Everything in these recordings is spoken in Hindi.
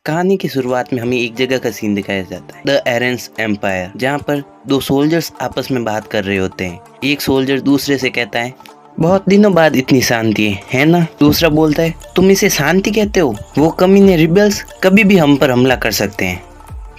कहानी की शुरुआत में हमें एक जगह का सीन दिखाया जाता है, द एरेंस एम्पायर, जहाँ पर दो सोल्जर्स आपस में बात कर रहे होते हैं। एक सोल्जर दूसरे से कहता है, बहुत दिनों बाद इतनी शांति है ना। दूसरा बोलता है, तुम इसे शांति कहते हो? वो कमीने रिबेल्स कभी भी हम पर हमला कर सकते हैं।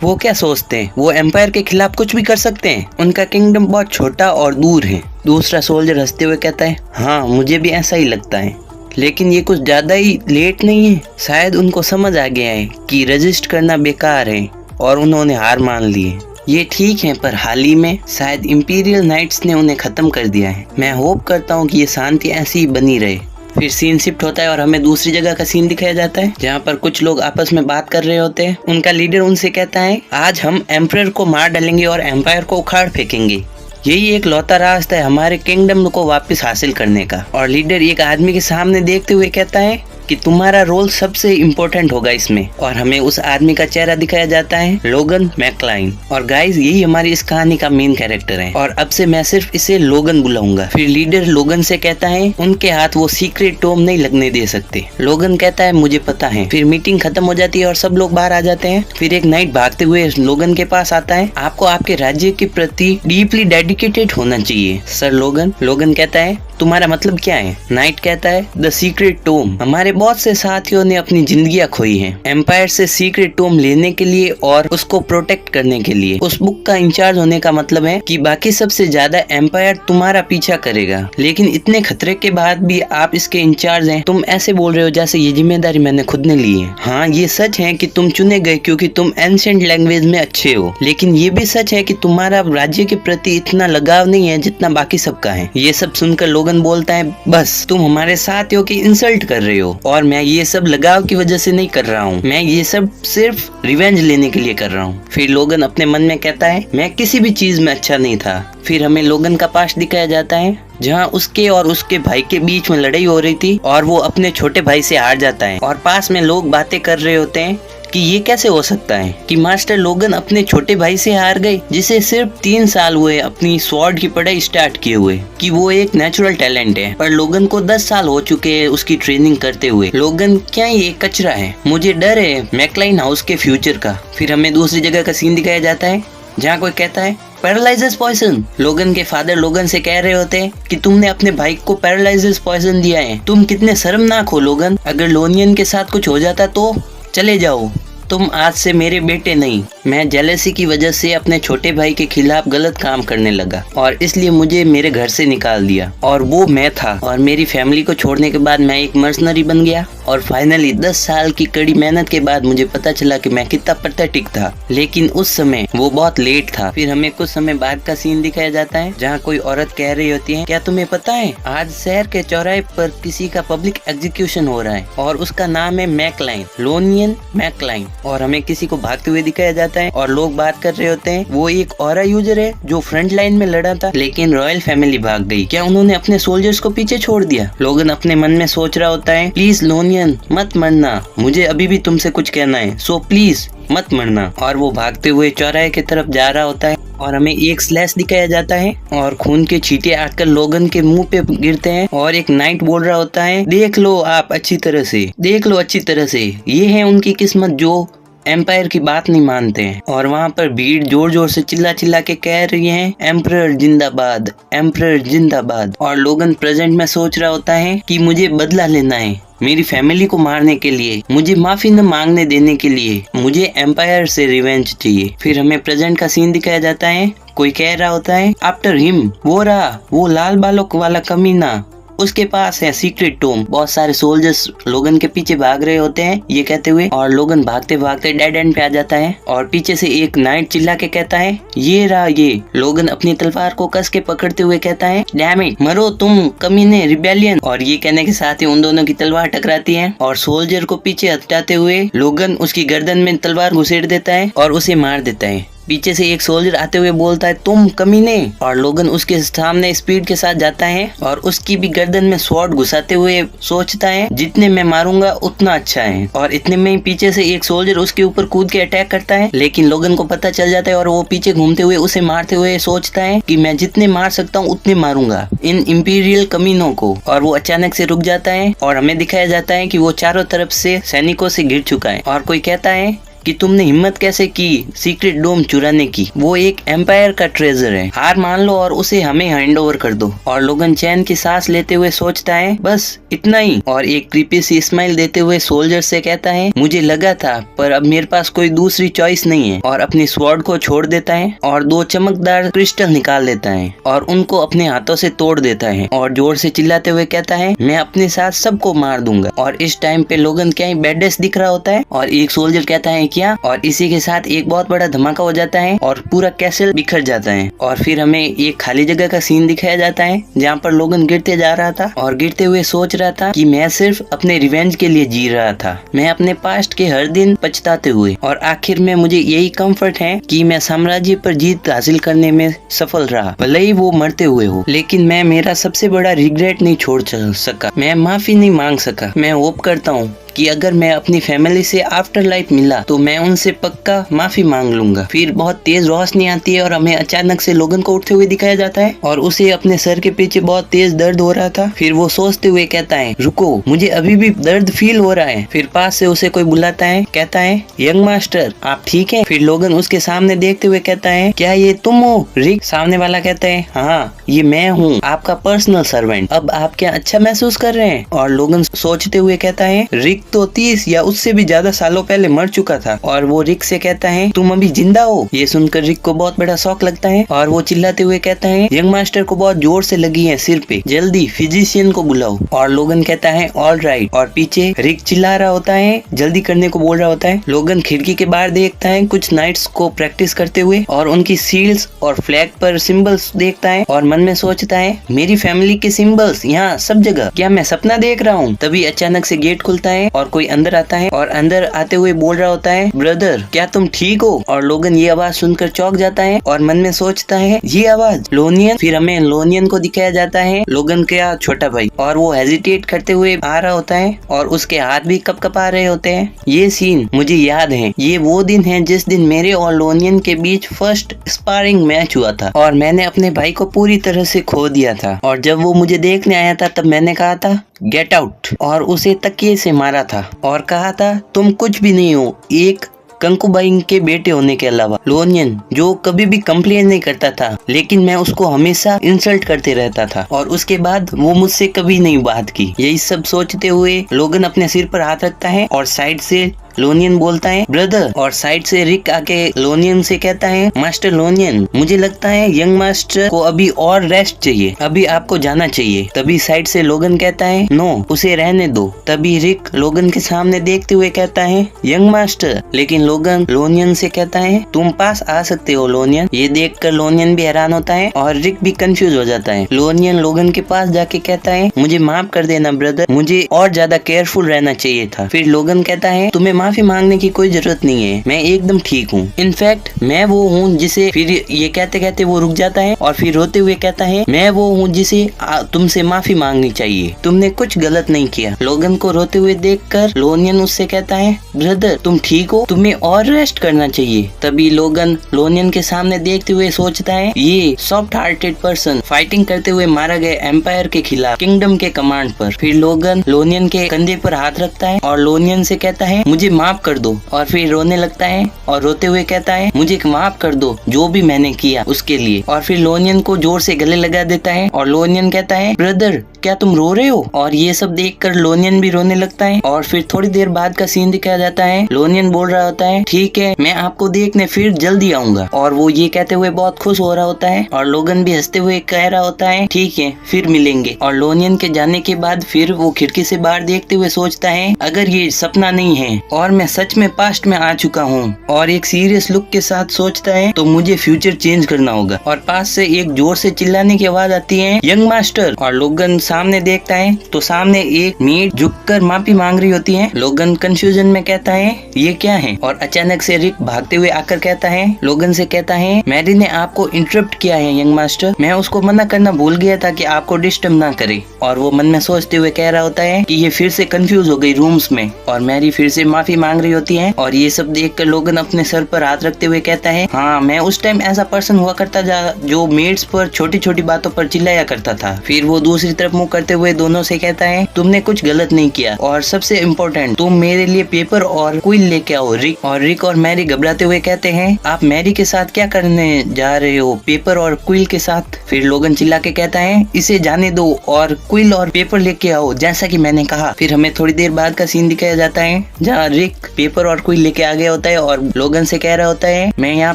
वो क्या सोचते हैं, वो एम्पायर के खिलाफ कुछ भी कर सकते हैं? उनका किंगडम बहुत छोटा और दूर है। दूसरा सोल्जर हंसते हुए कहता है, हाँ मुझे भी ऐसा ही लगता है, लेकिन ये कुछ ज्यादा ही लेट नहीं है। शायद उनको समझ आ गया है कि रजिस्ट करना बेकार है और उन्होंने हार मान ली है। ये ठीक है, पर हाल ही में शायद इंपीरियल नाइट्स ने उन्हें खत्म कर दिया है। मैं होप करता हूँ कि ये शांति ऐसी ही बनी रहे। फिर सीन शिफ्ट होता है और हमें दूसरी जगह का सीन दिखाया जाता है, जहाँ पर कुछ लोग आपस में बात कर रहे होते हैं। उनका लीडर उनसे कहता है, आज हम एम्परर को मार डालेंगे और एम्पायर को उखाड़ फेंकेंगे। यही एक लौता रास्ता है हमारे किंगडम को वापस हासिल करने का। और लीडर एक आदमी के सामने देखते हुए कहता है कि तुम्हारा रोल सबसे इम्पोर्टेंट होगा इसमें। और हमें उस आदमी का चेहरा दिखाया जाता है, लोगन मैकलाइन। और गाइस, यही हमारी इस कहानी का मेन कैरेक्टर है और अब से मैं सिर्फ इसे लोगन बुलाऊंगा। फिर लीडर लोगन से कहता है, उनके हाथ वो सीक्रेट टोम नहीं लगने दे सकते। लोगन कहता है, मुझे पता है। फिर मीटिंग खत्म हो जाती है और सब लोग बाहर आ जाते हैं। फिर एक नाइट भागते हुए लोगन के पास आता है, आपको आपके राज्य के प्रति डीपली डेडिकेटेड होना चाहिए सर लोगन। लोगन कहता है, तुम्हारा मतलब क्या है? नाइट कहता है, द सीक्रेट टोम। हमारे बहुत से साथियों ने अपनी जिंदगियां खोई हैं एम्पायर से सीक्रेट टोम लेने के लिए और उसको प्रोटेक्ट करने के लिए। उस बुक का इंचार्ज होने का मतलब है कि बाकी सबसे ज्यादा एम्पायर तुम्हारा पीछा करेगा, लेकिन इतने खतरे के बाद भी आप इसके इंचार्ज हैं। तुम ऐसे बोल रहे हो जैसे ये जिम्मेदारी मैंने खुद ने ली है। हाँ, ये सच है कि तुम चुने गए क्योंकि तुम एंशिएंट लैंग्वेज में अच्छे हो, लेकिन ये भी सच है कि तुम्हारा राज्य के प्रति इतना लगाव नहीं है जितना बाकी सबका है। ये सब सुनकर लोगन बोलता है, बस तुम हमारे साथियों की इंसल्ट कर रहे हो और मैं ये सब लगाव की वजह से नहीं कर रहा हूँ। मैं ये सब सिर्फ रिवेंज लेने के लिए कर रहा हूँ। फिर लोगन अपने मन में कहता है, मैं किसी भी चीज में अच्छा नहीं था। फिर हमें लोगन का पास्ट दिखाया जाता है, जहाँ उसके और उसके भाई के बीच में लड़ाई हो रही थी और वो अपने छोटे भाई से हार जाता है। और पास में लोग बातें कर रहे होते हैं कि ये कैसे हो सकता है कि मास्टर लोगन अपने छोटे भाई से हार गए, जिसे सिर्फ 3 साल हुए अपनी स्वॉर्ड की पढ़ाई स्टार्ट किए हुए, कि वो एक नेचुरल टैलेंट है। पर लोगन को 10 साल हो चुके हैं उसकी ट्रेनिंग करते हुए। लोगन क्या ये कचरा है? मुझे डर है मैकलाइन हाउस के फ्यूचर का। फिर हमें दूसरी जगह का सीन दिखाया जाता है, जहाँ कोई कहता है, पैरालाइजर्स पॉइजन। लोगन के फादर लोगन से कह रहे होते हैं कि तुमने अपने भाई को पैरालाइजर्स पॉइजन दिया है। तुम कितने शर्मनाक हो लोगन। अगर लोनियन के साथ कुछ हो जाता तो चले जाओ, तुम आज से मेरे बेटे नहीं। मैं जेलसी की वजह से अपने छोटे भाई के खिलाफ गलत काम करने लगा और इसलिए मुझे मेरे घर से निकाल दिया, और वो मैं था। और मेरी फैमिली को छोड़ने के बाद मैं एक मर्सनरी बन गया और फाइनली 10 साल की कड़ी मेहनत के बाद मुझे पता चला कि मैं कितना पैथेटिक था, लेकिन उस समय वो बहुत लेट था। फिर हमें कुछ समय बाद का सीन दिखाया जाता है, जहाँ कोई औरत कह रही होती है, क्या तुम्हें पता है आज शहर के चौराहे पर किसी का पब्लिक एग्जीक्यूशन हो रहा है और उसका नाम है मैकलाइन, लोनियन मैकलाइन। और हमें किसी को भागते हुए दिखाया जाता है और लोग बात कर रहे होते हैं, वो एक ऑरा यूजर है जो फ्रंट लाइन में लड़ा था, लेकिन रॉयल फैमिली भाग गई। क्या उन्होंने अपने सोल्जर्स को पीछे छोड़ दिया? लोगन अपने मन में सोच रहा होता है, प्लीज लोनियन मत मरना, मुझे अभी भी तुमसे कुछ कहना है, सो प्लीज मत मरना। और वो भागते हुए चौराहे की तरफ जा रहा होता है और हमें एक स्लैश दिखाया जाता है और खून के छींटे आकर लोगन के मुंह पे गिरते हैं। और एक नाइट बोल रहा होता है, देख लो आप अच्छी तरह से, देख लो अच्छी तरह से, ये है उनकी किस्मत जो एम्पायर की बात नहीं मानते हैं। और वहाँ पर भीड़ जोर जोर से चिल्ला चिल्ला के कह रही है, एम्परर जिंदाबाद, एम्परर जिंदाबाद। और लोगन प्रेजेंट में सोच रहा होता है कि मुझे बदला लेना है, मेरी फैमिली को मारने के लिए, मुझे माफी न मांगने देने के लिए, मुझे एम्पायर से रिवेंज चाहिए। फिर हमें प्रेजेंट का सीन दिखाया जाता है, कोई कह रहा होता है, आफ्टर हिम, वो रहा वो लाल बालों वाला कमीना, उसके पास है सीक्रेट टोम। बहुत सारे सोल्जर्स लोगन के पीछे भाग रहे होते हैं ये कहते हुए, और लोगन भागते भागते डेड एंड पे आ जाता है और पीछे से एक नाइट चिल्ला के कहता है, ये रहा ये। लोगन अपनी तलवार को कस के पकड़ते हुए कहता है, डैम इट, मरो तुम कमीने, रिबेलियन। और ये कहने के साथ ही उन दोनों की तलवार टकराती है और सोल्जर को पीछे हटाते हुए लोगन उसकी गर्दन में तलवार घुसेड़ देता है और उसे मार देता है। पीछे से एक सोल्जर आते हुए बोलता है तुम कमीने, और लोगन उसके सामने स्पीड के साथ जाता है और उसकी भी गर्दन में स्वॉर्ड घुसाते हुए सोचता है जितने मैं मारूंगा उतना अच्छा है। और इतने में ही पीछे से एक सोल्जर उसके ऊपर कूद के अटैक करता है, लेकिन लोगन को पता चल जाता है और वो पीछे घूमते हुए उसे मारते हुए सोचता है कि मैं जितने मार सकता हूँ उतने मारूंगा इन इंपीरियल कमीनों को। और वो अचानक से रुक जाता है और हमें दिखाया जाता है कि वो चारों तरफ से सैनिकों से घिर चुका है। और कोई कहता है कि तुमने हिम्मत कैसे की सीक्रेट डोम चुराने की, वो एक एम्पायर का ट्रेजर है, हार मान लो और उसे हमें हैंड ओवर कर दो। और लोगन चैन की सांस लेते हुए सोचता है बस इतना ही, और एक क्रीपी सी स्माइल देते हुए सोल्जर से कहता है मुझे लगा था पर अब मेरे पास कोई दूसरी चॉइस नहीं है, और अपनी स्वॉर्ड को छोड़ देता है और 2 चमकदार क्रिस्टल निकाल लेता है और उनको अपने हाथों से तोड़ देता है और जोर से चिल्लाते हुए कहता है मैं अपने साथ सबको मार दूंगा। और इस टाइम पे लोगन क्या बेडेस दिख रहा होता है और एक सोल्जर कहता है क्या, और इसी के साथ एक बहुत बड़ा धमाका हो जाता है और पूरा कैसल बिखर जाता है। और फिर हमें एक खाली जगह का सीन दिखाया जाता है जहाँ पर लोगन गिरते जा रहा था और गिरते हुए सोच रहा था कि मैं सिर्फ अपने रिवेंज के लिए जी रहा था, मैं अपने पास्ट के हर दिन पछताते हुए, और आखिर में मुझे यही कंफर्ट है कि मैं साम्राज्य पर जीत हासिल करने में सफल रहा, भले ही वो मरते हुए हो, लेकिन मैं मेरा सबसे बड़ा रिग्रेट नहीं छोड़ सका, मैं माफी नहीं मांग सका। मैं होप करता हूँ कि अगर मैं अपनी फैमिली से आफ्टर लाइफ मिला तो मैं उनसे पक्का माफी मांग लूंगा। फिर बहुत तेज रोशनी आती है और हमें अचानक से लोगन को उठते हुए दिखाया जाता है और उसे अपने सर के पीछे बहुत तेज दर्द हो रहा था। फिर वो सोचते हुए कहता है रुको, मुझे अभी भी दर्द फील हो रहा है। फिर पास से उसे कोई बुलाता है, कहता है यंग मास्टर आप ठीक है? फिर लोगन उसके सामने देखते हुए कहता है क्या ये तुम हो रिक? सामने वाला कहता है हाँ ये मैं हूँ, आपका पर्सनल सर्वेंट। अब आप क्या अच्छा महसूस कर रहे हैं? और लोगन सोचते हुए कहता है रिक तो 30 या उससे भी ज्यादा सालों पहले मर चुका था। और वो रिक से कहता है तुम अभी जिंदा हो? ये सुनकर रिक को बहुत बड़ा शौक लगता है और वो चिल्लाते हुए कहता है यंग मास्टर को बहुत जोर से लगी है सिर पे, जल्दी फिजिशियन को बुलाओ। और लोगन कहता है ऑल राइट, और पीछे रिक चिल्ला रहा होता है, जल्दी करने को बोल रहा होता है। लोगन खिड़की के बाहर देखता है कुछ नाइट्स को प्रैक्टिस करते हुए और उनकी सील्स और फ्लैग पर सिंबल्स देखता है और मन में सोचता है मेरी फैमिली के सिंबल्स यहाँ सब जगह, क्या मैं सपना देख रहा हूँ? तभी अचानक से गेट खुलता है और कोई अंदर आता है और अंदर आते हुए बोल रहा होता है ब्रदर क्या तुम ठीक हो? और लोगन ये आवाज सुनकर चौंक जाता है और मन में सोचता है ये आवाज लोनियन। फिर हमें लोनियन को दिखाया जाता है, लोगन का छोटा भाई, और वो हेजिटेट करते हुए आ रहा होता है और उसके हाथ भी कपकपा रहे होते हैं। ये सीन मुझे याद है, ये वो दिन है जिस दिन मेरे और लोनियन के बीच फर्स्ट स्पारिंग मैच हुआ था और मैंने अपने भाई को पूरी तरह से खो दिया था। और जब वो मुझे देखने आया था तब मैंने कहा था गेट आउट, और उसे तकिए से मारा था और कहा था तुम कुछ भी नहीं हो एक कंकुबाइन के बेटे होने के अलावा। लोनियन जो कभी भी कंप्लेन नहीं करता था लेकिन मैं उसको हमेशा इंसल्ट करते रहता था और उसके बाद वो मुझसे कभी नहीं बात की। यही सब सोचते हुए लोगन अपने सिर पर हाथ रखता है और साइड से लोनियन बोलता है ब्रदर, और साइड से रिक आके लोनियन से कहता है मास्टर लोनियन मुझे लगता है यंग मास्टर को अभी और रेस्ट चाहिए, अभी आपको जाना चाहिए। तभी साइड से लोगन कहता है नो उसे रहने दो। तभी रिक लोगन के सामने देखते हुए कहता है यंग मास्टर, लेकिन लोगन लोनियन से कहता है तुम पास आ सकते हो लोनियन। ये देखकर लोनियन भी हैरान होता है और रिक भी कंफ्यूज हो जाता है। लोनियन लोगन के पास जाके कहता है मुझे माफ कर देना ब्रदर, मुझे और ज्यादा केयरफुल रहना चाहिए था। फिर लोगन कहता है तुम्हें माफी मांगने की कोई जरूरत नहीं है, मैं एकदम ठीक हूँ, इनफैक्ट मैं वो हूँ जिसे। फिर ये कहते कहते वो रुक जाता है और फिर रोते हुए कहता है मैं वो हूँ जिसे तुमसे माफी मांगनी चाहिए, तुमने कुछ गलत नहीं किया। लोगन को रोते हुए देखकर लोनियन उससे कहता है ब्रदर तुम ठीक हो, तुम्हें और रेस्ट करना चाहिए। तभी लोगन लोनियन के सामने देखते हुए सोचता है ये सॉफ्ट हार्टेड पर्सन फाइटिंग करते हुए मारा गया एम्पायर के खिलाफ किंगडम के कमांड पर। फिर लोगन लोनियन के कंधे पर हाथ रखता है और लोनियन से कहता है मुझे माफ कर दो, और फिर रोने लगता है और रोते हुए कहता है मुझे माफ कर दो जो भी मैंने किया उसके लिए। और फिर लोनियन को जोर से गले लगा देता है और लोनियन कहता है ब्रदर क्या तुम रो रहे हो? और ये सब देखकर लोनियन भी रोने लगता है। और फिर थोड़ी देर बाद का सीन दिखाया जाता है, लोनियन बोल रहा होता है ठीक है मैं आपको देखने फिर जल्दी आऊंगा, और वो ये कहते हुए बहुत खुश हो रहा होता है और लोगन भी हंसते हुए कह रहा होता है ठीक है फिर मिलेंगे। और लोनियन के जाने के बाद फिर वो खिड़की से बाहर देखते हुए सोचता है अगर ये सपना नहीं है और मैं सच में पास्ट में आ चुका हूँ, और एक सीरियस लुक के साथ सोचता है तो मुझे फ्यूचर चेंज करना होगा। और पास से एक जोर से चिल्लाने की आवाज आती है यंग मास्टर, और लोगन सामने देखता है तो सामने एक मेड झुककर माफी मांग रही होती है। लोगन कंफ्यूजन में कहता है ये क्या है, और अचानक से रिक भागते हुए आकर कहता है, लोगन से कहता है, मैरी ने आपको इंटरप्ट किया है यंग मास्टर, मैं उसको मना करना भूल गया था कि आपको डिस्टर्ब ना करे। और वो मन में सोचते हुए कह रहा होता है कि ये फिर से कंफ्यूज हो गई रूम्स में, और मैरी फिर से माफी मांग रही होती है। और ये सब देखकर लोगन अपने सर पर हाथ रखते हुए कहता है, हाँ मैं उस टाइम ऐसा पर्सन हुआ करता जो मेड्स पर छोटी छोटी बातों पर चिल्लाया करता था। फिर वो दूसरी तरफ मुंह करते हुए दोनों से कहता है, तुमने कुछ गलत नहीं किया, और सबसे इम्पोर्टेंट तुम मेरे लिए पेपर और क्विल लेके आओ। रिक और मैरी घबराते हुए कहते हैं, आप मैरी के साथ क्या करने जा रहे हो, पेपर और क्विल के साथ? फिर लोगन चिल्ला के कहता है, इसे जाने दो और क्विल और पेपर लेके आओ जैसा कि मैंने कहा। फिर हमें थोड़ी देर बाद का सीन दिखाया जाता है जहाँ रिक पेपर और क्विल लेके आ गया होता है और लोगन से कह रहा होता है, मैं यहाँ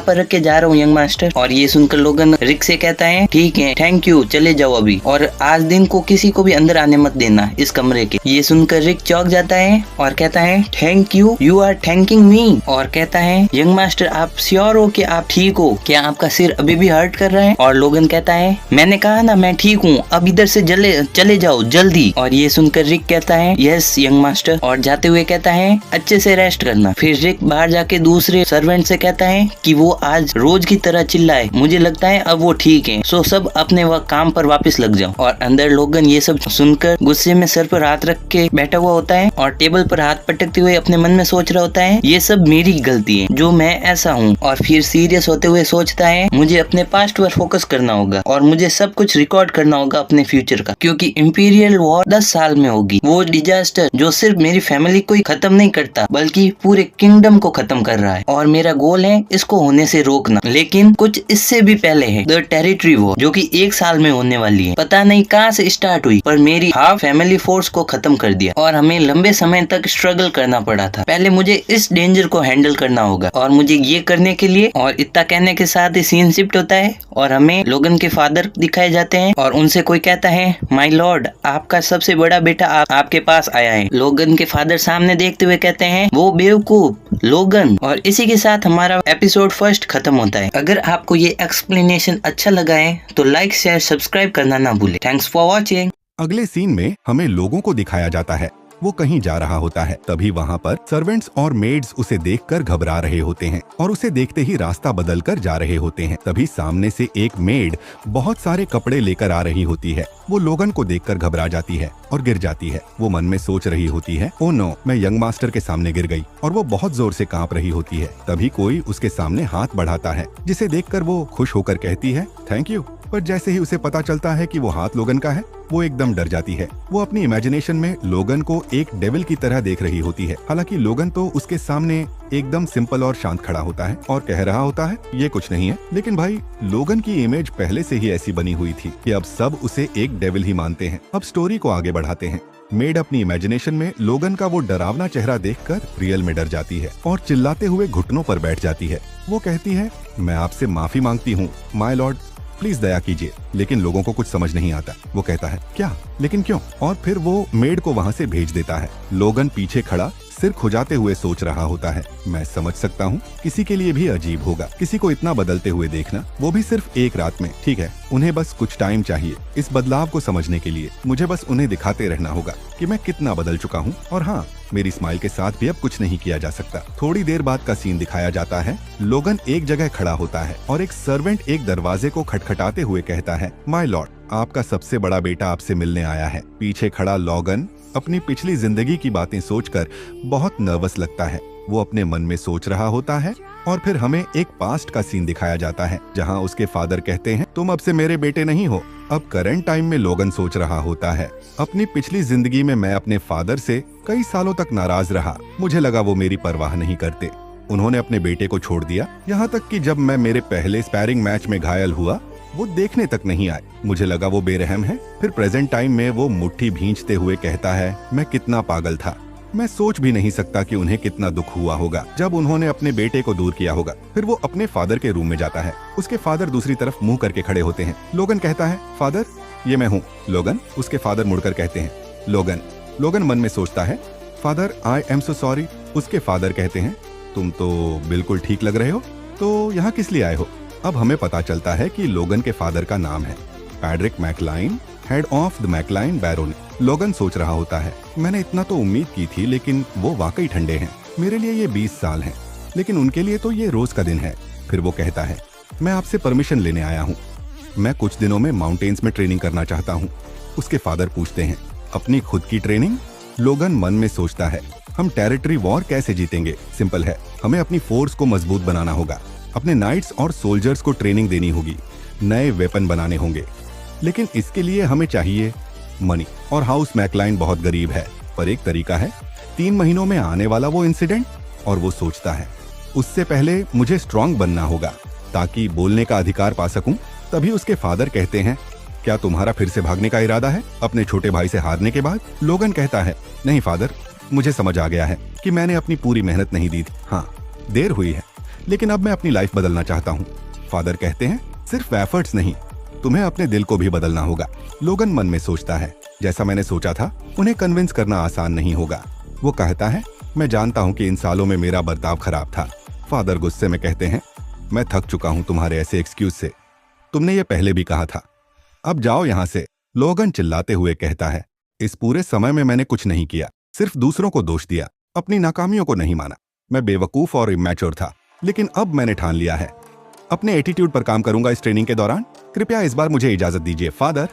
पर रख के जा रहा हूँ यंग मास्टर। और ये सुनकर लोगन रिक से कहता है, ठीक है थैंक यू, चले जाओ अभी, और आज दिन को किसी को भी अंदर आने मत देना इस कमरे के। ये सुनकर रिक चौंक जाता है और कहता है, thank you are thanking me. और कहता है, यंग मास्टर आप श्योर हो कि आप ठीक हो, क्या आपका सिर अभी भी हर्ट कर रहा है? और लोगन कहता है, मैंने कहा ना मैं ठीक हूँ, अब इधर से चले जाओ जल्दी। और ये सुनकर रिक कहता है, यस यंग मास्टर, और जाते हुए कहता है, अच्छे से रेस्ट करना। फिर रिक बाहर जाके दूसरे सर्वेंट से कहता है कि वो आज रोज की तरह चिल्लाए, मुझे लगता है अब वो ठीक है, सो सब अपने काम पर वापस लग जाओ। और अंदर लोगन ये सब सुनकर गुस्से में सर पर हाथ रख के बैठा हुआ होता है और टेबल पर हाथ पटकते हुए अपने मन में सोच रहा होता है, ये सब मेरी गलती है जो मैं ऐसा हूँ। और फिर सीरियस होते हुए सोचता है, मुझे अपने पास्ट पर फोकस करना होगा और मुझे सब कुछ रिकॉर्ड करना होगा अपने फ्यूचर का, क्योंकि इंपीरियल वॉर 10 साल में होगी। वो डिजास्टर जो सिर्फ मेरी फैमिली को ही खत्म नहीं करता बल्कि पूरे किंगडम को खत्म कर रहा है, और मेरा गोल है इसको होने से रोकना। लेकिन कुछ इससे भी पहले है द टेरिटरी वॉर, जो कि 1 साल में होने वाली है। पता नहीं कहाँ से स्टार्ट हुई पर मेरी हाफ फैमिली फोर्स को खत्म कर दिया और हमें लंबे समय तक स्ट्रगल करना पड़ा था। पहले मुझे इस डेंजर को हैंडल करना होगा और मुझे ये करने के लिए, और इतना कहने के साथ ही सीन शिफ्ट होता है और हमें लोगन के फादर दिखाए जाते हैं और उनसे कोई कहता है, माय लॉर्ड आपका सबसे बड़ा बेटा आपके पास आया है। लोगन के फादर सामने देखते हुए कहते हैं, वो बेवकूफ लोगन। और इसी के साथ हमारा एपिसोड फर्स्ट खत्म होता है। अगर आपको ये एक्सप्लेनेशन अच्छा लगा है तो लाइक शेयर सब्सक्राइब करना ना भूले। Thanks for watching. अगले सीन में हमें लोगों को दिखाया जाता है, वो कहीं जा रहा होता है। तभी वहाँ पर सर्वेंट्स और मेड्स उसे देखकर घबरा रहे होते हैं और उसे देखते ही रास्ता बदलकर जा रहे होते हैं। तभी सामने से एक मेड बहुत सारे कपड़े लेकर आ रही होती है। वो लोगन को देखकर घबरा जाती है और गिर जाती है। वो मन में सोच रही होती है, ओ नो, मैं यंग मास्टर के सामने गिर गई, और वो बहुत जोर से कांप रही होती है। तभी कोई उसके सामने हाथ बढ़ाता है, जिसे देखकर वो खुश होकर कहती है, थैंक यू। पर जैसे ही उसे पता चलता है कि वो हाथ लोगन का है, वो एकदम डर जाती है। वो अपनी इमेजिनेशन में लोगन को एक डेविल की तरह देख रही होती है। हालांकि लोगन तो उसके सामने एकदम सिंपल और शांत खड़ा होता है और कह रहा होता है, ये कुछ नहीं है। लेकिन भाई, लोगन की इमेज पहले से ही ऐसी बनी हुई थी कि अब सब उसे एक डेविल ही मानते हैं। अब स्टोरी को आगे बढ़ाते हैं। मेड अपनी इमेजिनेशन में लोगन का वो डरावना चेहरा देखकर रियल में डर जाती है और चिल्लाते हुए घुटनों पर बैठ जाती है। वो कहती है, मैं आपसे माफी मांगती हूँ माय लॉर्ड, प्लीज दया कीजिए। लेकिन लोगों को कुछ समझ नहीं आता। वो कहता है, क्या, लेकिन क्यों? और फिर वो मेड को वहाँ से भेज देता है। लोगन पीछे खड़ा सिर खुजाते हुए सोच रहा होता है, मैं समझ सकता हूँ किसी के लिए भी अजीब होगा किसी को इतना बदलते हुए देखना, वो भी सिर्फ एक रात में। ठीक है, उन्हें बस कुछ टाइम चाहिए इस बदलाव को समझने के लिए। मुझे बस उन्हें दिखाते रहना होगा कि मैं कितना बदल चुका हूँ। और हाँ, मेरी स्माइल के साथ भी अब कुछ नहीं किया जा सकता। थोड़ी देर बाद का सीन दिखाया जाता है। लोगन एक जगह खड़ा होता है और एक सर्वेंट एक दरवाजे को खटखटाते हुए कहता है, माय लॉर्ड, आपका सबसे बड़ा बेटा आपसे मिलने आया है। पीछे खड़ा लोगन अपनी पिछली जिंदगी की बातें सोचकर बहुत नर्वस लगता है। वो अपने मन में सोच रहा होता है और फिर हमें एक पास्ट का सीन दिखाया जाता है जहां उसके फादर कहते हैं, तुम अब से मेरे बेटे नहीं हो। अब करंट टाइम में लोगन सोच रहा होता है, अपनी पिछली जिंदगी में मैं अपने फादर से कई सालों तक नाराज रहा। मुझे लगा वो मेरी परवाह नहीं करते, उन्होंने अपने बेटे को छोड़ दिया। यहाँ तक कि जब मैं मेरे पहले स्पैरिंग मैच में घायल हुआ, वो देखने तक नहीं आए। मुझे लगा वो बेरहम है। फिर प्रेजेंट टाइम में वो मुट्ठी भींचते हुए कहता है, मैं कितना पागल था। मैं सोच भी नहीं सकता कि उन्हें कितना दुख हुआ होगा जब उन्होंने अपने बेटे को दूर किया होगा। फिर वो अपने फादर के रूम में जाता है। उसके फादर दूसरी तरफ मुंह करके खड़े होते हैं। लोगन कहता है, फादर, ये मैं हूँ। लोगन, उसके फादर मुड़कर कहते हैं, लोगन। लोगन मन में सोचता है, father, I am so sorry. उसके फादर कहते हैं, तुम तो बिल्कुल ठीक लग रहे हो, तो यहाँ किस लिए आए हो? अब हमें पता चलता है कि लोगन के फादर का नाम है Padraig मैकलाइन head of the मैकलाइन Baron. लोगन सोच रहा होता है, मैंने इतना तो उम्मीद की थी, लेकिन वो वाकई ठंडे हैं। मेरे लिए ये 20 साल हैं, लेकिन उनके लिए तो ये रोज का दिन है। फिर वो कहता है, मैं आपसे परमिशन लेने आया हूँ। मैं कुछ दिनों में माउंटेन्स में ट्रेनिंग करना चाहता हूँ। उसके फादर पूछते हैं, अपनी खुद की ट्रेनिंग? लोगन मन में सोचता है, हम टेरिटरी वॉर कैसे जीतेंगे? सिंपल है, हमें अपनी फोर्स को मजबूत बनाना होगा। अपने नाइट्स और सोल्जर्स को ट्रेनिंग देनी होगी, नए वेपन बनाने होंगे। लेकिन इसके लिए हमें चाहिए मनी, और हाउस मैकलाइन बहुत गरीब है। पर एक तरीका है, 3 महीनों में आने वाला वो इंसिडेंट। और वो सोचता है, उससे पहले मुझे स्ट्रांग बनना होगा ताकि बोलने का अधिकार पा सकूं। तभी उसके फादर कहते हैं, क्या तुम्हारा फिर से भागने का इरादा है अपने छोटे भाई से हारने के बाद? लोगन कहता है, नहीं फादर, मुझे समझ आ गया है कि मैंने अपनी पूरी मेहनत नहीं दी थी। हाँ, देर हुई है, लेकिन अब मैं अपनी लाइफ बदलना चाहता हूँ। फादर कहते हैं, सिर्फ एफर्ट्स नहीं, तुम्हें अपने दिल को भी बदलना होगा। लोगन मन में सोचता है, जैसा मैंने सोचा था, उन्हें कन्विंस करना आसान नहीं होगा। वो कहता है, मैं जानता हूँ कि इन सालों में मेरा बर्ताव खराब था। फादर गुस्से में कहते हैं, मैं थक चुका हूँ तुम्हारे ऐसे एक्सक्यूज से। तुमने ये पहले भी कहा था, अब जाओ यहाँ से। लोगन चिल्लाते हुए कहता है, इस पूरे समय में मैंने कुछ नहीं किया, सिर्फ दूसरों को दोष दिया, अपनी नाकामियों को नहीं माना। मैं बेवकूफ और इमैच्योर था, लेकिन अब मैंने ठान लिया है, अपने एटीट्यूड पर काम करूंगा इस ट्रेनिंग के दौरान। कृपया इस बार मुझे इजाजत दीजिए फादर।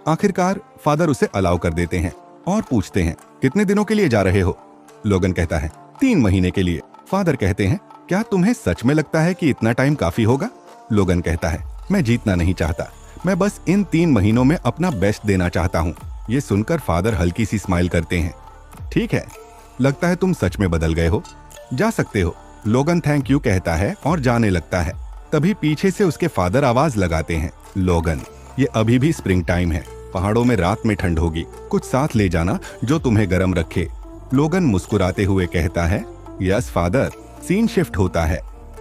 आखिरकार फादर उसे अलाउ कर देते हैं और पूछते हैं, कितने दिनों के लिए जा रहे हो? लोगन कहता है, 3 महीने के लिए। फादर कहते हैं, क्या तुम्हें सच में लगता है कि इतना टाइम काफी होगा? लोगन कहता है, मैं जीतना नहीं चाहता, मैं बस इन 3 महीनों में अपना बेस्ट देना चाहता हूँ। ये सुनकर फादर हल्की सी स्माइल करते हैं, ठीक है, लगता है तुम सच में बदल गए हो, जा सकते हो। लोगन थैंक यू कहता है और जाने लगता है। तभी पीछे से उसके फादर आवाज लगाते हैं, लोगन, ये अभी भी स्प्रिंग टाइम है, पहाड़ों में रात में ठंड होगी, कुछ साथ ले जाना जो तुम्हें गर्म रखे। लोगन मुस्कुराते हुए कहता है, यस फादर। सीन शिफ्ट होता है।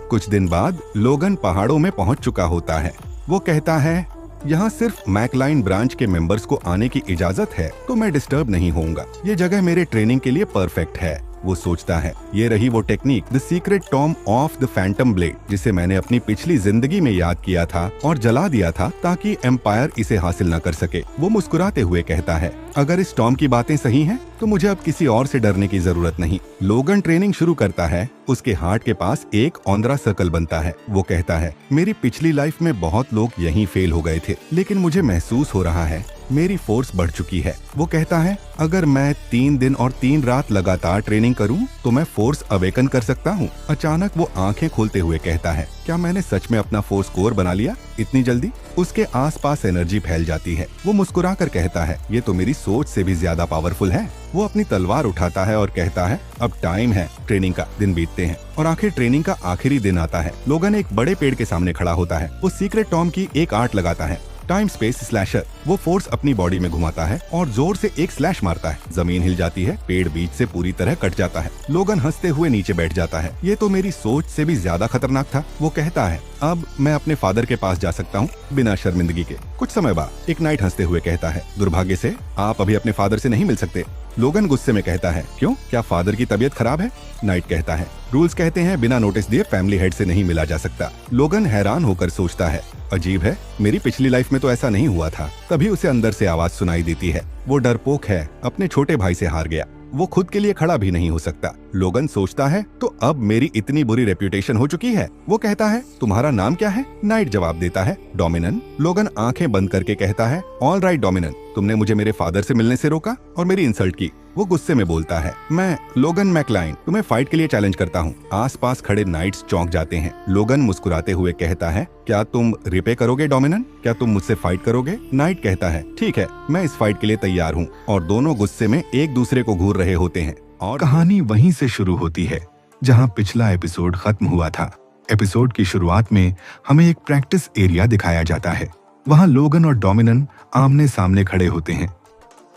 कुछ दिन बाद लोगन पहाड़ों में पहुंच चुका होता है। वो कहता है, यहाँ सिर्फ मैकलाइन ब्रांच के मेंबर्स को आने की इजाजत है, तो मैं डिस्टर्ब नहीं होऊंगा। ये जगह मेरे ट्रेनिंग के लिए परफेक्ट है। वो सोचता है, ये रही वो technique, the secret Tom of the Phantom blade, जिसे मैंने अपनी पिछली जिंदगी में याद किया था और जला दिया था ताकि एम्पायर इसे हासिल न कर सके। वो मुस्कुराते हुए कहता है, अगर इस टॉम की बातें सही हैं, तो मुझे अब किसी और से डरने की जरूरत नहीं। लोगन ट्रेनिंग शुरू करता है। उसके हार्ट के पास एक ऑन्ड्रा सर्कल बनता है। वो कहता है, मेरी पिछली लाइफ में बहुत लोग यहीं फेल हो गए थे, लेकिन मुझे महसूस हो रहा है मेरी फोर्स बढ़ चुकी है। वो कहता है, अगर मैं 3 दिन और 3 रात लगातार ट्रेनिंग करूं, तो मैं फोर्स अवेकन कर सकता हूं। अचानक वो आंखें खोलते हुए कहता है, क्या मैंने सच में अपना फोर्स कोर बना लिया इतनी जल्दी? उसके आसपास एनर्जी फैल जाती है। वो मुस्कुराकर कहता है, ये तो मेरी सोच से भी ज्यादा पावरफुल है। वो अपनी तलवार उठाता है और कहता है, अब टाइम है ट्रेनिंग का। दिन बीतते हैं और आखिर ट्रेनिंग का आखिरी दिन आता है। लोगन एक बड़े पेड़ के सामने खड़ा होता है। वो सीक्रेट टॉम की एक आर्ट लगाता है, टाइम स्पेस स्लैशर। वो फोर्स अपनी बॉडी में घुमाता है और जोर से एक स्लैश मारता है। जमीन हिल जाती है, पेड़ बीच से पूरी तरह कट जाता है। लोगन हंसते हुए नीचे बैठ जाता है। ये तो मेरी सोच से भी ज्यादा खतरनाक था। वो कहता है, अब मैं अपने फादर के पास जा सकता हूँ बिना शर्मिंदगी के। कुछ समय बाद एक नाइट हंसते हुए कहता है, दुर्भाग्य से आप अभी अपने फादर से नहीं मिल सकते। लोगन गुस्से में कहता है, क्यों, क्या फादर की तबीयत खराब है? नाइट कहता है, रूल्स कहते हैं बिना नोटिस दिए फैमिली हेड से नहीं मिला जा सकता। लोगन हैरान होकर सोचता है, अजीब है, मेरी पिछली लाइफ में तो ऐसा नहीं हुआ था। तभी उसे अंदर से आवाज सुनाई देती है। वो डरपोक है, अपने छोटे भाई से हार गया, वो खुद के लिए खड़ा भी नहीं हो सकता। लोगन सोचता है, तो अब मेरी इतनी बुरी रेप्यूटेशन हो चुकी है। वो कहता है, तुम्हारा नाम क्या है? नाइट जवाब देता है, डोमिनन। लोगन आंखें बंद करके कहता है, ऑल राइट डोमिनन, तुमने मुझे मेरे फादर से मिलने से रोका और मेरी इंसल्ट की। वो गुस्से में बोलता है, मैं लोगन मैकलाइन तुम्हें फाइट के लिए चैलेंज करता हूँ। आसपास खड़े नाइट्स चौंक जाते हैं। लोगन मुस्कुराते हुए कहता है, क्या तुम रिपे करोगे डोमिनन? क्या तुम मुझसे फाइट करोगे? नाइट कहता है, ठीक है, मैं इस फाइट के लिए तैयार हूँ। और दोनों गुस्से में एक दूसरे को घूर रहे होते हैं। और कहानी वहीं से शुरू होती है जहां पिछला एपिसोड खत्म हुआ था। एपिसोड की शुरुआत में हमें एक प्रैक्टिस एरिया दिखाया जाता है। वहां लोगन और डोमिनन आमने सामने खड़े होते हैं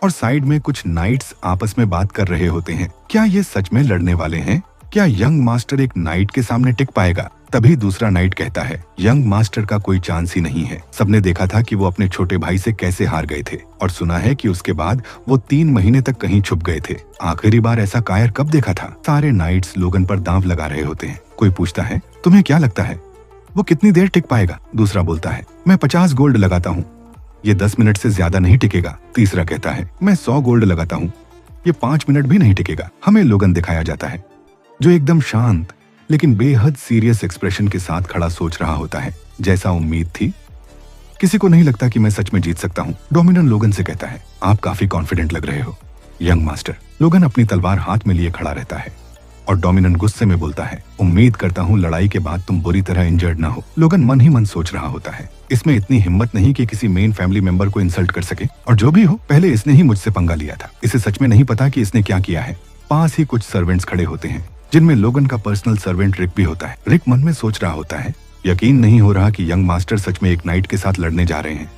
और साइड में कुछ नाइट्स आपस में बात कर रहे होते हैं। क्या ये सच में लड़ने वाले हैं? क्या यंग मास्टर एक नाइट के सामने टिक पाएगा? तभी दूसरा नाइट कहता है, यंग मास्टर का कोई चांस ही नहीं है। सबने देखा था कि वो अपने छोटे भाई से कैसे हार गए थे और सुना है कि उसके बाद वो 3 महीने तक कहीं छुप गए थे। आखिरी बार ऐसा कायर कब देखा था? सारे नाइट्स लोगन पर दांव लगा रहे होते हैं। कोई पूछता है, तुम्हें क्या लगता है वो कितनी देर टिक पाएगा? दूसरा बोलता है, मैं 50 गोल्ड लगाता हूँ। ये 10 मिनट से ज्यादा नहीं टिकेगा। तीसरा कहता है, मैं 100 गोल्ड लगाता हूँ, ये 5 मिनट भी नहीं टिकेगा। हमें लोगन दिखाया जाता है जो एकदम शांत लेकिन बेहद सीरियस एक्सप्रेशन के साथ खड़ा सोच रहा होता है। जैसा उम्मीद थी, किसी को नहीं लगता कि मैं सच में जीत सकता हूँ। डोमिनन लोगन से कहता है, आप काफी कॉन्फिडेंट लग रहे हो यंग मास्टर। लोगन अपनी तलवार हाथ में लिए खड़ा रहता है और डोमिनन गुस्से में बोलता है, उम्मीद करता हूँ लड़ाई के बाद तुम बुरी तरह इंजर्ड ना हो। लोगन मन ही मन सोच रहा होता है, इसमें इतनी हिम्मत नहीं कि किसी मेन फैमिली मेंबर को इंसल्ट कर सके, और जो भी हो पहले इसने ही मुझसे पंगा लिया था। इसे सच में नहीं पता कि इसने क्या किया है। पास ही कुछ सर्वेंट्स खड़े होते हैं जिनमें लोगन का पर्सनल सर्वेंट रिक भी होता है। रिक मन में सोच रहा होता है, यकीन नहीं हो रहा कि यंग मास्टर सच में एक नाइट के साथ लड़ने जा रहे हैं,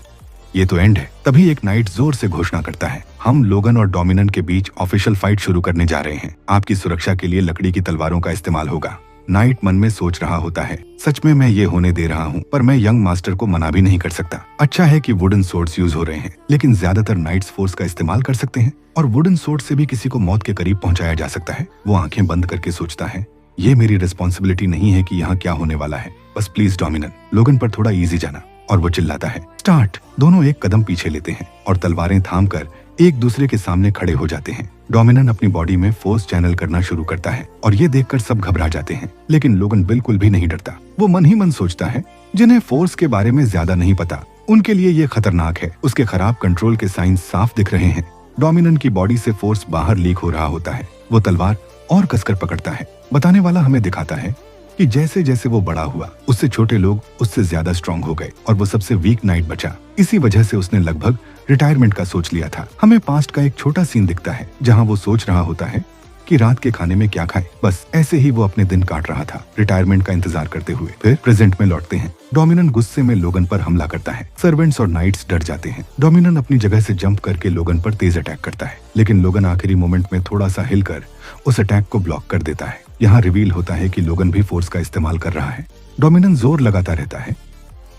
ये तो एंड है। तभी एक नाइट जोर से घोषणा करता है, हम लोगन और डोमिनन के बीच ऑफिशियल फाइट शुरू करने जा रहे हैं। आपकी सुरक्षा के लिए लकड़ी की तलवारों का इस्तेमाल होगा। नाइट मन में सोच रहा होता है, सच में मैं ये होने दे रहा हूँ, पर मैं यंग मास्टर को मना भी नहीं कर सकता। अच्छा है कि वुडन सोर्ड्स यूज हो रहे हैं, लेकिन ज्यादातर नाइट्स फोर्स का इस्तेमाल कर सकते हैं और वुडन सोर्ड से भी किसी को मौत के करीब पहुंचाया जा सकता है। वो आंखें बंद करके सोचता है, ये मेरी रिस्पॉन्सिबिलिटी नहीं है कि यहाँ क्या होने वाला है, बस प्लीज डोमिनन लोगन पर थोड़ा इजी जाना। और वो चिल्लाता है, स्टार्ट। दोनों एक कदम पीछे लेते हैं और तलवारें थाम कर एक दूसरे के सामने खड़े हो जाते हैं। डोमिनन अपनी बॉडी में फोर्स चैनल करना शुरू करता है और ये देखकर सब घबरा जाते हैं, लेकिन लोगन बिल्कुल भी नहीं डरता। वो मन ही मन सोचता है, जिन्हें फोर्स के बारे में ज्यादा नहीं पता उनके लिए ये खतरनाक है। उसके खराब कंट्रोल के साइंस साफ दिख रहे हैं। डोमिनन की बॉडी से फोर्स बाहर लीक हो रहा होता है। वो तलवार और कसकर पकड़ता है। बताने वाला हमें दिखाता है कि जैसे जैसे वो बड़ा हुआ, उससे छोटे लोग उससे ज्यादा स्ट्रांग हो गए और वो सबसे वीक नाइट बचा। इसी वजह से उसने लगभग रिटायरमेंट का सोच लिया था। हमें पास्ट का एक छोटा सीन दिखता है जहां वो सोच रहा होता है कि रात के खाने में क्या खाए। बस ऐसे ही वो अपने दिन काट रहा था, रिटायरमेंट का इंतजार करते हुए। फिर प्रेजेंट में लौटते हैं। डोमिनन गुस्से में लोगन पर हमला करता है। सर्वेंट्स और नाइट्स डर जाते हैं। डोमिनन अपनी जगह से जंप करके लोगन पर तेज अटैक करता है, लेकिन लोगन आखिरी मोमेंट में थोड़ा सा हिलकर उस अटैक को ब्लॉक कर देता है। यहाँ रिवील होता है कि लोगन भी फोर्स का इस्तेमाल कर रहा है। डोमिनन जोर लगाता रहता है,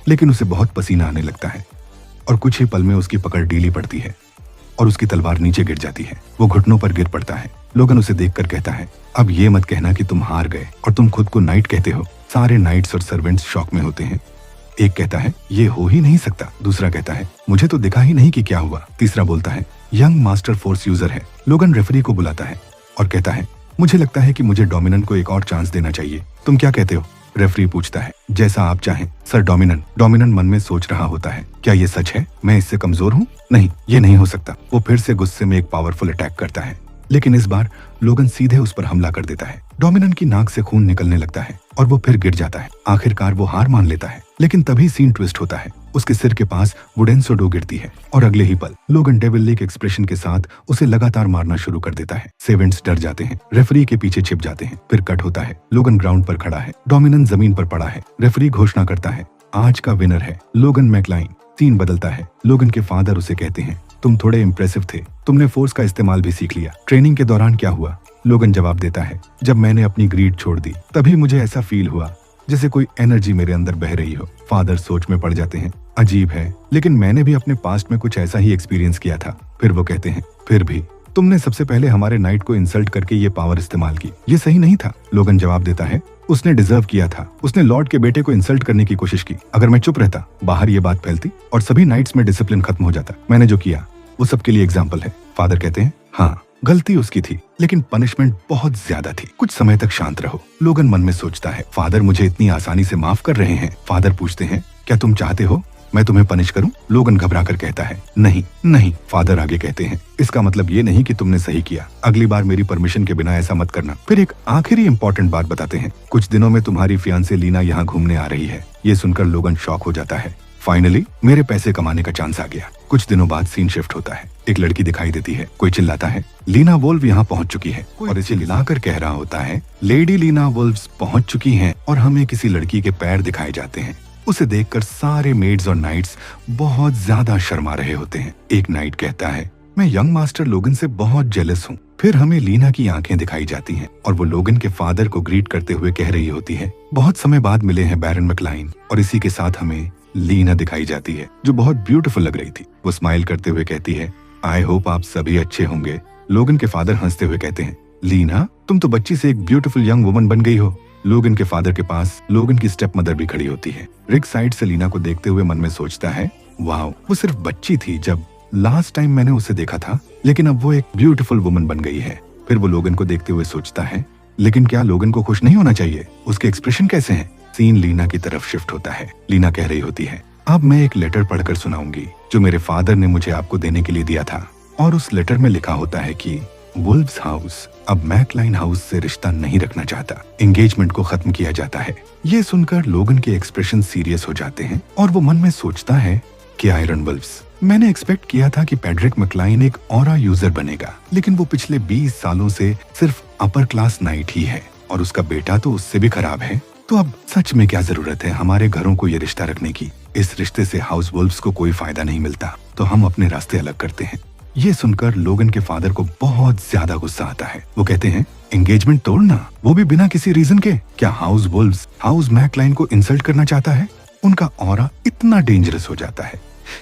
लेकिन उसे बहुत पसीना आने लगता है और कुछ ही पल में उसकी पकड़ ढीली पड़ती है और उसकी तलवार नीचे गिर जाती है। वो घुटनों पर गिर पड़ता है। लोगन उसे देखकर कहता है, अब ये मत कहना कि तुम हार गए और तुम खुद को नाइट कहते हो। सारे नाइट्स और सर्वेंट्स शॉक में होते हैं। एक कहता है, ये हो ही नहीं सकता। दूसरा कहता है, मुझे तो दिखा ही नहीं कि क्या हुआ। तीसरा बोलता है, यंग मास्टर फोर्स यूजर है। लोगन रेफरी को बुलाता है और कहता है, मुझे लगता है कि मुझे डोमिनन को एक और चांस देना चाहिए। तुम क्या कहते हो? रेफरी पूछता है। जैसा आप चाहें सर डोमिनन। डोमिनन मन में सोच रहा होता है, क्या ये सच है? मैं इससे कमजोर हूँ? नहीं, ये नहीं हो सकता। वो फिर से गुस्से में एक पावरफुल अटैक करता है, लेकिन इस बार लोगन सीधे उस पर हमला कर देता है। डोमिनन की नाक से खून निकलने लगता है और वो फिर गिर जाता है। आखिरकार वो हार मान लेता है, लेकिन तभी सीन ट्विस्ट होता है। उसके सिर के पास वुडेन सोडो गिरती है और अगले ही पल लोगन डेविल लीक एक्सप्रेशन के साथ उसे लगातार मारना शुरू कर देता है। सेवेंट्स डर जाते हैं, रेफरी के पीछे छिप जाते हैं। फिर कट होता है। लोगन ग्राउंड पर खड़ा है, डोमिनन जमीन पर पड़ा है। रेफरी घोषणा करता है, आज का विनर है लोगन मैकलाइन। सीन बदलता है। लोगन के फादर उसे कहते हैं, तुम थोड़े इम्प्रेसिव थे, तुमने फोर्स का इस्तेमाल भी सीख लिया। ट्रेनिंग के दौरान क्या हुआ? लोगन जवाब देता है, जब मैंने अपनी ग्रीड छोड़ दी तभी मुझे ऐसा फील हुआ जैसे कोई एनर्जी मेरे अंदर बह रही हो। फादर सोच में पड़ जाते हैं, अजीब है, लेकिन मैंने भी अपने पास्ट में कुछ ऐसा ही एक्सपीरियंस किया था। फिर वो कहते हैं, फिर भी तुमने सबसे पहले हमारे नाइट को इंसल्ट करके ये पावर इस्तेमाल की, ये सही नहीं था। लोगन जवाब देता है, उसने डिजर्व किया था। उसने लॉर्ड के बेटे को इंसल्ट करने की कोशिश की। अगर मैं चुप रहता, बाहर ये बात फैलती और सभी नाइट्स में डिसिप्लिन खत्म हो जाता। मैंने जो किया वो सबके लिए एग्जाम्पल है। फादर कहते हैं, हाँ गलती उसकी थी, लेकिन पनिशमेंट बहुत ज्यादा थी। कुछ समय तक शांत रहो। लोगन मन में सोचता है, फादर मुझे इतनी आसानी से माफ कर रहे हैं। फादर पूछते हैं, क्या तुम चाहते हो मैं तुम्हें पनिश करूं? लोगन घबरा कर कहता है, नहीं नहीं। फादर आगे कहते हैं, इसका मतलब ये नहीं कि तुमने सही किया, अगली बार मेरी परमिशन के बिना ऐसा मत करना। फिर एक आखिरी इंपॉर्टेंट बात बताते हैं, कुछ दिनों में तुम्हारी फियांसे लीना यहाँ घूमने आ रही है। ये सुनकर लोगन शॉक हो जाता है। फाइनली मेरे पैसे कमाने का चांस आ गया। कुछ दिनों बाद सीन शिफ्ट होता है। एक लड़की दिखाई देती है। कोई चिल्लाता है, लीना वोल्व यहाँ पहुँच चुकी है, और इसे हिलाकर कह रहा होता है, लेडी लीना वोल्व्स पहुँच चुकी हैं। और हमें किसी लड़की के पैर दिखाए जाते हैं। उसे देखकर सारे मेड्स और नाइट्स बहुत ज्यादा शर्मा रहे होते हैं। एक नाइट कहता है, मैं यंग मास्टर लोगन से बहुत जेलस हूँ। फिर हमें लीना की आंखें दिखाई जाती हैं और वो लोगन के फादर को ग्रीट करते हुए कह रही होती है, बहुत समय बाद मिले हैं बैरन मैकलाइन। और इसी के साथ हमें लीना दिखाई जाती है जो बहुत ब्यूटीफुल लग रही थी। वो स्माइल करते हुए कहती है, आई होप आप सभी अच्छे होंगे। लोगन के फादर हंसते हुए कहते हैं, लीना तुम तो बच्ची से एक ब्यूटीफुल यंग वुमन बन गई हो। लोगन के फादर के पास लोगन की स्टेप मदर भी खड़ी होती है। रिक साइड से लीना को देखते हुए मन में सोचता है, वाह, वो सिर्फ बच्ची थी जब लास्ट टाइम मैंने उसे देखा था, लेकिन अब वो एक ब्यूटीफुल वुमन बन गई है। फिर वो लोगन को देखते हुए सोचता है, लेकिन क्या लोगन को खुश नहीं होना चाहिए? उसके एक्सप्रेशन कैसे हैं? सीन लीना की तरफ शिफ्ट होता है। लीना कह रही होती है, अब मैं एक लेटर पढ़कर सुनाऊंगी जो मेरे फादर ने मुझे आपको देने के लिए दिया था। और उस लेटर में लिखा होता है कि वुल्व्स हाउस अब मैकलाइन हाउस से रिश्ता नहीं रखना चाहता। एंगेजमेंट को खत्म किया जाता है। ये सुनकर लोगन के एक्सप्रेशन सीरियस हो जाते हैं और वो मन में सोचता है कि आयरन वुल्व्स, मैंने एक्सपेक्ट किया था कि पैड्रिक मैकलाइन एक ऑरा यूजर बनेगा, लेकिन वो पिछले 20 सालों से सिर्फ अपर क्लास नाइट ही है और उसका बेटा तो उससे भी खराब है। तो अब सच में क्या जरूरत है हमारे घरों को ये रिश्ता रखने की? इस रिश्ते से हाउस वुल्व्स को कोई फायदा नहीं मिलता, तो हम अपने रास्ते अलग करते हैं। ये सुनकर लोगन के फादर को बहुत ज्यादा गुस्सा आता है। वो कहते हैं, एंगेजमेंट तोड़ना, वो भी बिना किसी रीजन के? क्या हाउस वुल्व्स हाउस मैकलाइन को इंसल्ट करना चाहता है? उनका ऑरा इतना डेंजरस हो जाता है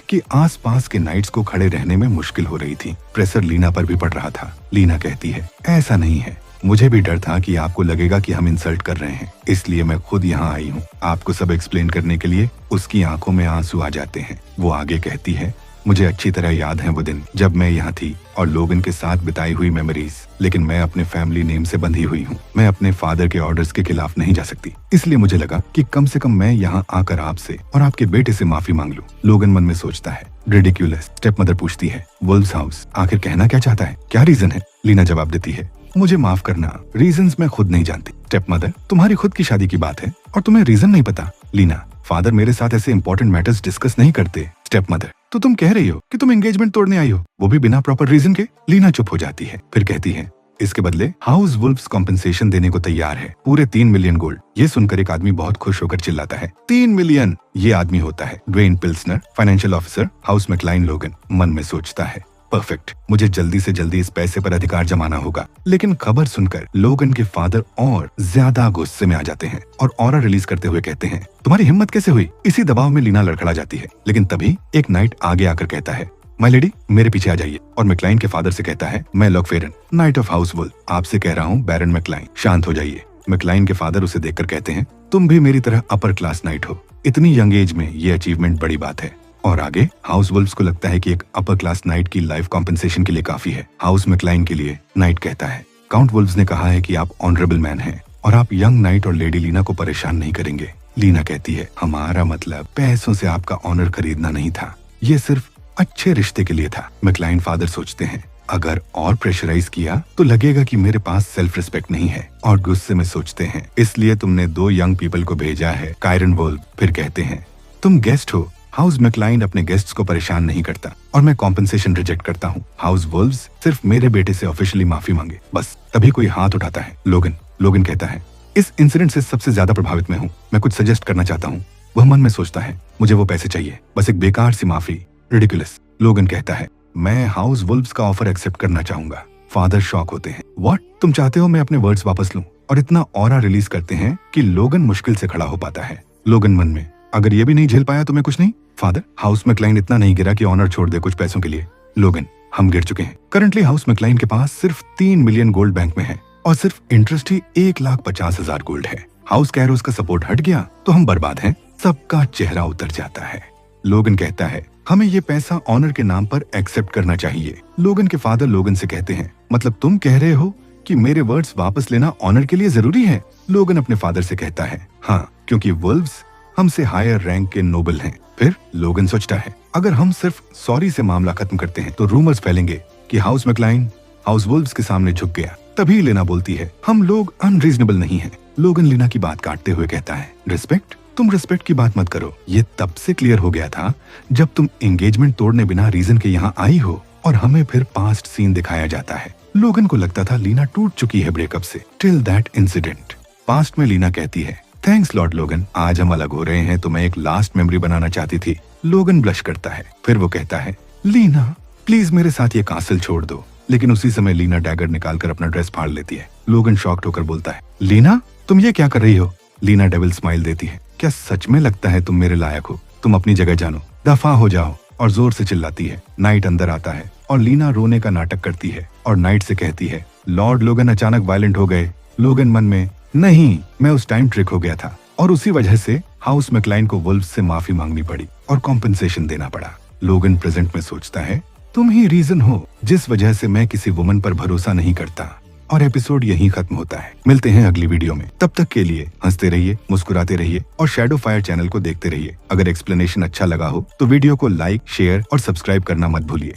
कि आसपास के नाइट्स को खड़े रहने में मुश्किल हो रही थी। प्रेशर लीना पर भी पड़ रहा था। लीना कहती है, ऐसा नहीं है, मुझे भी डर था कि आपको लगेगा कि हम इंसल्ट कर रहे हैं, इसलिए मैं खुद यहाँ आई हूँ आपको सब एक्सप्लेन करने के लिए। उसकी आंखों में आंसू आ जाते हैं। वो आगे कहती है, मुझे अच्छी तरह याद है वो दिन जब मैं यहाँ थी और लोगन के साथ बिताई हुई मेमोरीज, लेकिन मैं अपने फैमिली नेम से बंधी हुई हूँ। मैं अपने फादर के ऑर्डर्स के खिलाफ नहीं जा सकती, इसलिए मुझे लगा कि कम से कम मैं यहाँ आकर आपसे और आपके बेटे से माफी मांग लूँ। लोगन मन में सोचता है, रिडिक्यूलस। स्टेप मदर पूछती है, वुल्व्स हाउस आखिर कहना क्या चाहता है? क्या रीजन है? लीना जवाब देती है, मुझे माफ करना, रीजंस मैं खुद नहीं जानती। स्टेप मदर, तुम्हारी खुद की शादी की बात है और तुम्हें रीजन नहीं पता? लीना, फादर मेरे साथ ऐसे इंपॉर्टेंट मैटर्स डिस्कस नहीं करते। स्टेप मदर, तो तुम कह रही हो कि तुम एंगेजमेंट तोड़ने आई हो, वो भी बिना प्रॉपर रीजन के? लीना चुप हो जाती है, फिर कहती है, इसके बदले हाउस वुल्व्स कॉम्पेंसेशन देने को तैयार है, पूरे 3 मिलियन गोल्ड। ये सुनकर एक आदमी बहुत खुश होकर चिल्लाता है, 3 मिलियन! ये आदमी होता है Dwayne Pilsner, financial officer house McLain Logan. मन में सोचता है, परफेक्ट, मुझे जल्दी से जल्दी इस पैसे पर अधिकार जमाना होगा। लेकिन खबर सुनकर लोगन के फादर और ज्यादा गुस्से में आ जाते हैं और ऑरा रिलीज करते हुए कहते हैं, तुम्हारी हिम्मत कैसे हुई? इसी दबाव में लीना लड़खड़ा जाती है, लेकिन तभी एक नाइट आगे आकर कहता है, माय लेडी, मेरे पीछे आ जाइए। और मैकलाइन के फादर से कहता है, मैं लॉकफेरन, नाइट ऑफ हाउस वुल्व, आपसे कह रहा हूँ बैरन मैकलाइन, शांत हो जाइए। मैकलाइन के फादर उसे देखकर कहते हैं, तुम भी मेरी तरह अपर क्लास नाइट हो। इतनी यंग एज में ये अचीवमेंट बड़ी बात है। और आगे हाउस वुल्व्स को लगता है कि एक अपर क्लास नाइट की लाइफ कॉम्पेंसेशन के लिए काफी है। हाउस मैकलाइन के लिए नाइट कहता है, काउंट वुल्व्स ने कहा है कि आप ऑनरेबल मैन हैं और आप यंग नाइट और लेडी लीना को परेशान नहीं करेंगे। लीना कहती है, हमारा मतलब पैसों से आपका ऑनर खरीदना नहीं था, ये सिर्फ अच्छे रिश्ते के लिए था। मैकलाइन फादर सोचते हैं, अगर और प्रेशराइज किया तो लगेगा कि मेरे पास सेल्फ रिस्पेक्ट नहीं है, और गुस्से में सोचते हैं, इसलिए तुमने 2 यंग पीपल को भेजा है, कायरन वुल्व। फिर कहते हैं, तुम गेस्ट हो, हाउस मैकलाइन अपने गेस्ट्स को परेशान नहीं करता और मैं कॉम्पेंसेशन रिजेक्ट करता हूँ। हाउस वुल्व्स सिर्फ मेरे बेटे से ऑफिशियली माफी मांगे, बस। तभी कोई हाथ उठाता है, लोगन कहता है, इस इंसिडेंट से सबसे ज्यादा प्रभावित मैं हूँ, मैं कुछ सजेस्ट करना चाहता हूँ। वह मन में सोचता है, मुझे वो पैसे चाहिए, बस एक बेकार सी माफी। रिडिकुलस। लोगन कहता है, मैं हाउस वुल्व्स का ऑफर एक्सेप्ट करना चाहूंगा। फादर शॉक होते हैं, व्हाट, तुम चाहते हो मैं अपने वर्ड्स वापस लूं? और इतना ऑरा रिलीज करते हैं कि लोगन मुश्किल से खड़ा हो पाता है। लोगन मन में, अगर ये भी नहीं झेल पाया तो मैं कुछ नहीं। फादर, हाउस मैकलाइन इतना नहीं गिरा कि ऑनर छोड़ दे कुछ पैसों के लिए। लोगन, हम गिर चुके हैं। करंटली हाउस मैकलाइन के पास सिर्फ 3 मिलियन गोल्ड बैंक में है और सिर्फ इंटरेस्ट ही 1,50,000 गोल्ड है। हाउस कैरोस का सपोर्ट हट गया तो हम बर्बाद हैं। सबका चेहरा उतर जाता है। लोगन कहता है, हमें ये पैसा ऑनर के नाम पर एक्सेप्ट करना चाहिए। लोगन के फादर लोगन से कहते हैं, मतलब तुम कह रहे हो कि मेरे वर्ड्स वापस लेना ऑनर के लिए जरूरी है? लोगन अपने फादर से कहता है, हाँ, क्योंकि वुल्व्स हमसे हायर रैंक के नोबल हैं। फिर लोगन सोचता है, अगर हम सिर्फ सॉरी से मामला खत्म करते हैं तो रूमर्स फैलेंगे कि हाउस मैकलाइन हाउस वुल्व्स के सामने झुक गया। तभी लीना बोलती है, हम लोग अनरीजनेबल नहीं हैं। लोगन लीना की बात काटते हुए कहता है, रिस्पेक्ट? तुम रिस्पेक्ट की बात मत करो। ये तब से क्लियर हो गया था जब तुम एंगेजमेंट तोड़ने बिना रीजन के यहाँ आई हो और हमें फिर पास्ट सीन दिखाया जाता है। लोगन को लगता था लीना टूट चुकी है ब्रेकअप से, टिल दैट इंसिडेंट। पास्ट में लीना कहती है, थैंक्स लॉर्ड लोगन, आज हम अलग हो रहे हैं तो मैं एक लास्ट मेमोरी बनाना चाहती थी। लोगन ब्लश करता है, फिर वो कहता है, लीना प्लीज मेरे साथ ये कासल छोड़ दो। लेकिन उसी समय लीना डैगर निकालकर अपना ड्रेस फाड़ लेती है। लोगन शॉक्ड होकर बोलता है, लीना तुम ये क्या कर रही हो? लीना डेविल स्माइल देती है, क्या सच में लगता है तुम मेरे लायक हो? तुम अपनी जगह जानो, दफा हो जाओ। और जोर से चिल्लाती है। नाइट अंदर आता है और लीना रोने का नाटक करती है और नाइट से कहती है, लॉर्ड लोगन अचानक वायलेंट हो गए। लोगन मन में, नहीं, मैं उस टाइम ट्रिक हो गया था और उसी वजह से हाउस मैकलाइन को वुल्व्स से माफी मांगनी पड़ी। और कॉम्पेंसेशन देना पड़ा। लोगन प्रेजेंट में सोचता है, तुम ही रीजन हो जिस वजह से मैं किसी वुमन पर भरोसा नहीं करता। और एपिसोड यहीं खत्म होता है। मिलते हैं अगली वीडियो में, तब तक के लिए हंसते रहिए, मुस्कुराते रहिए और शैडो फायर चैनल को देखते रहिए। अगर एक्सप्लेनेशन अच्छा लगा हो तो वीडियो को लाइक, शेयर और सब्सक्राइब करना मत भूलिए।